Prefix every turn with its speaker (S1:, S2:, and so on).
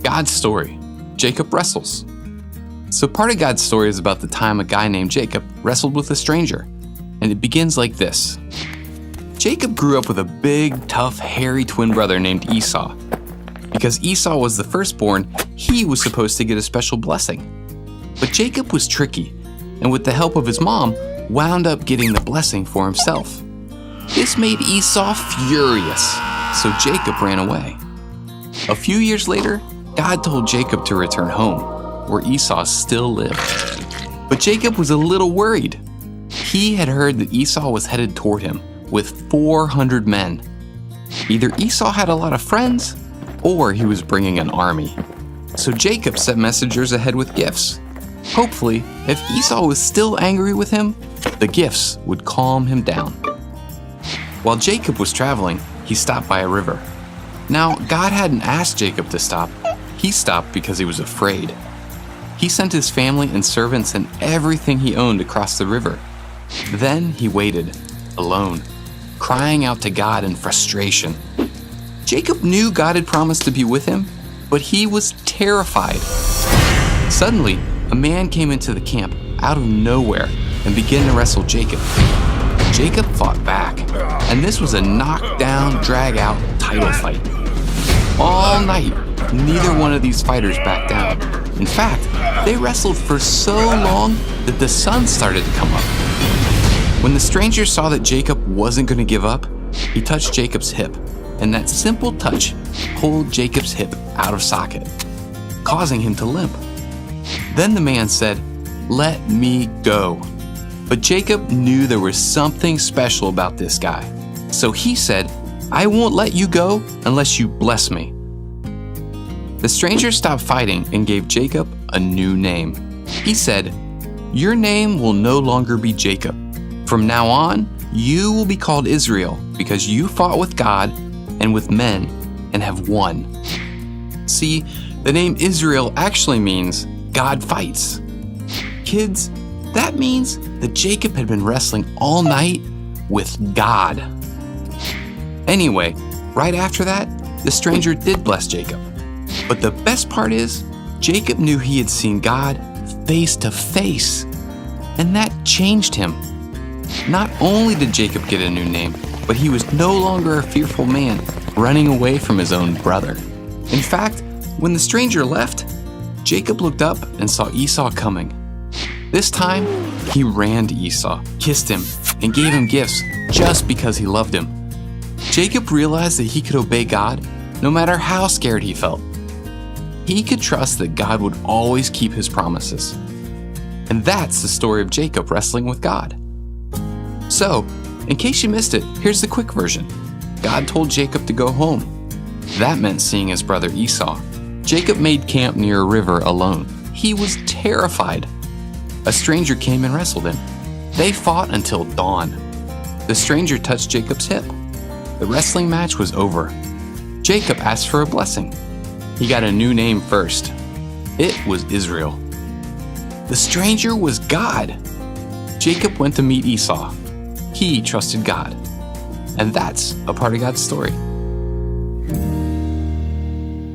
S1: God's story, Jacob wrestles. So part of God's story is about the time a guy named Jacob wrestled with a stranger. And it begins like this. Jacob grew up with a big, tough, hairy twin brother named Esau. Because Esau was the firstborn, he was supposed to get a special blessing. But Jacob was tricky, and with the help of his mom, wound up getting the blessing for himself. This made Esau furious, so Jacob ran away. A few years later, God told Jacob to return home, where Esau still lived. But Jacob was a little worried. He had heard that Esau was headed toward him with 400 men. Either Esau had a lot of friends, or he was bringing an army. So Jacob sent messengers ahead with gifts. Hopefully, if Esau was still angry with him, the gifts would calm him down. While Jacob was traveling, he stopped by a river. Now, God hadn't asked Jacob to stop. He stopped because he was afraid. He sent his family and servants and everything he owned across the river. Then he waited, alone, crying out to God in frustration. Jacob knew God had promised to be with him, but he was terrified. Suddenly, a man came into the camp out of nowhere and began to wrestle Jacob. Jacob fought back, and this was a knockdown, drag-out title fight. All night, neither one of these fighters backed down. In fact, they wrestled for so long that the sun started to come up. When the stranger saw that Jacob wasn't going to give up, he touched Jacob's hip, and that simple touch pulled Jacob's hip out of socket, causing him to limp. Then the man said, "Let me go." But Jacob knew there was something special about this guy. So he said, "I won't let you go unless you bless me." The stranger stopped fighting and gave Jacob a new name. He said, "Your name will no longer be Jacob. From now on, you will be called Israel because you fought with God and with men and have won." See, the name Israel actually means God fights. Kids, that means that Jacob had been wrestling all night with God. Anyway, right after that, the stranger did bless Jacob. But the best part is, Jacob knew he had seen God face to face, and that changed him. Not only did Jacob get a new name, but he was no longer a fearful man running away from his own brother. In fact, when the stranger left, Jacob looked up and saw Esau coming. This time, he ran to Esau, kissed him, and gave him gifts just because he loved him. Jacob realized that he could obey God no matter how scared he felt. He could trust that God would always keep his promises. And that's the story of Jacob wrestling with God. So, in case you missed it, here's the quick version. God told Jacob to go home. That meant seeing his brother Esau. Jacob made camp near a river alone. He was terrified. A stranger came and wrestled him. They fought until dawn. The stranger touched Jacob's hip. The wrestling match was over. Jacob asked for a blessing. He got a new name first. It was Israel. The stranger was God. Jacob went to meet Esau. He trusted God. And that's a part of God's story.